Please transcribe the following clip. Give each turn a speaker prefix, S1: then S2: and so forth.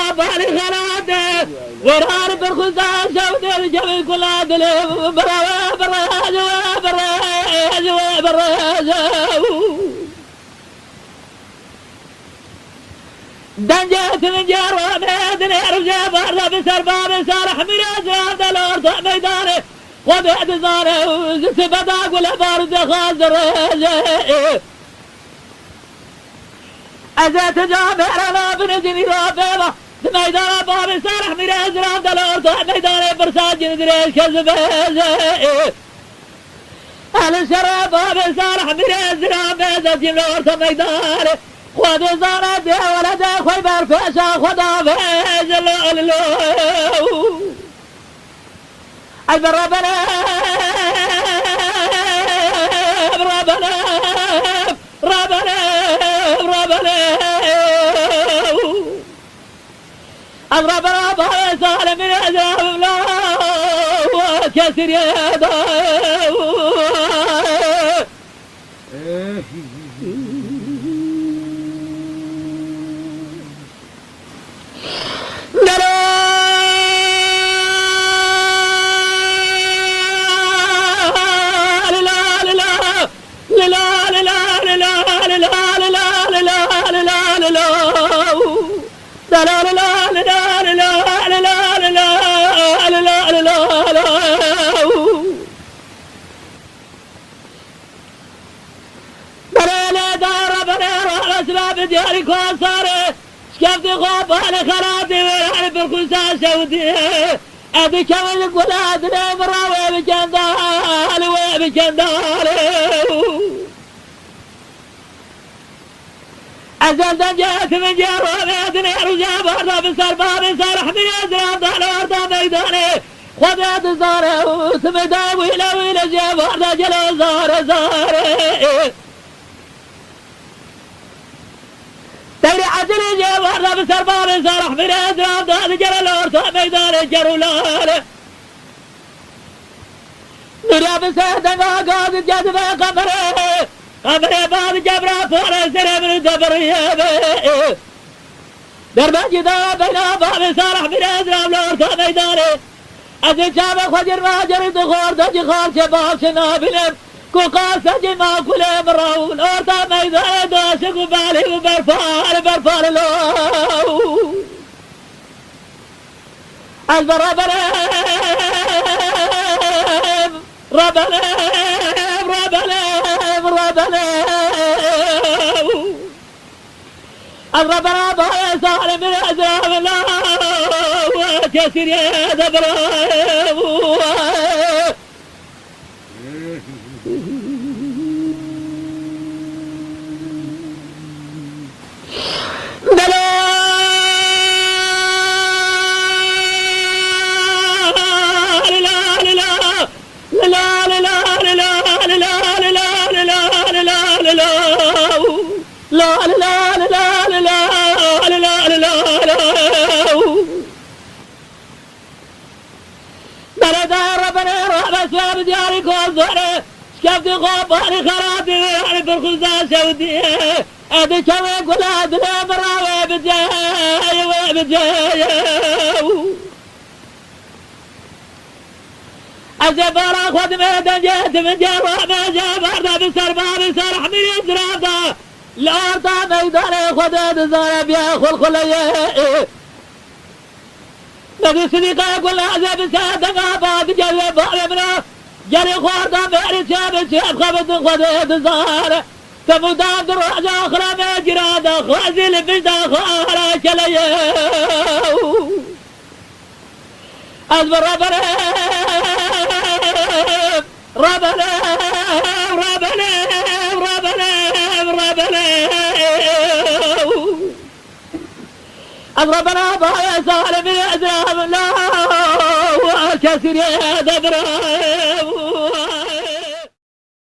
S1: غاباني خلاده ورهان بالخزان شود الجبل كل عدل برا برا برا برا دنجت من جار ومدني رجع برا بسر باب سارح من أزراد الأرض ميدانه وبعد زاره وزت بداق ولا بارد خازر أزت جامع أنا بنجني رابطة ميدان باب سارح من أزراد الأرض ميدانه برساج ندري كذب أهل الشراب باب سارح من أزراد الأرض ميدانه خود زارد ولد خوي برفشا خدا فيز اللولو البرابنا ربنا ربنا ربنا الربنا بيصال من عذاب الله كسر يده دياري كون صاري شكفت خوف على خراتي ويعني بالكوسا سودي أبي كمل الولاد نمرا وبجندال وبجندال أزل دنجات من جار ومدني رجع برا بسر باب سرح من أزرام دار ورد ميداني خذت زاري وثمدا ويلا ويلا جاب ورد جلو زاري تري عجلي جاب ورد بسر باب سرح من أزرام دار جلو ورد ميداني جرولار نريا بسهدنا قاد جذبه قبره قبره بعد جبره فورا سر من دبريه درب جدا بين باب سرح من أزرام ورد ميداني أزل شاب خجر ما جرد خور دج خار شباب شنابلم كوكا سجي ما كل مراول أرتا ميدان داشق بالي وبرفال برفال لو البرابر ربنا ربنا ربنا الربنا باي صار من أزرام الله كسر يا دبرا دياري كون زهره شكفت غاباني خرابي ويعني بالخزان سودي أدي كوي قلاد نمرا وبجاي أزبارا خد ميدان جهد من جروح ما جابرنا بسر باب سرح من يزرابا الأرض ميداني خد زهره بياخل خليه نبي صديقه يقول عزب سادة بعد جل بارمنا جري خواردة مهري شاب شاب خبط خدد زهر تفودان دراجة أخرى مجرادة خازل بجدة خارة كليه أزبر ربنا ربنا ربنا ربنا ربنا ربنا بايا سالم الأزرام الله وكسر يا دبره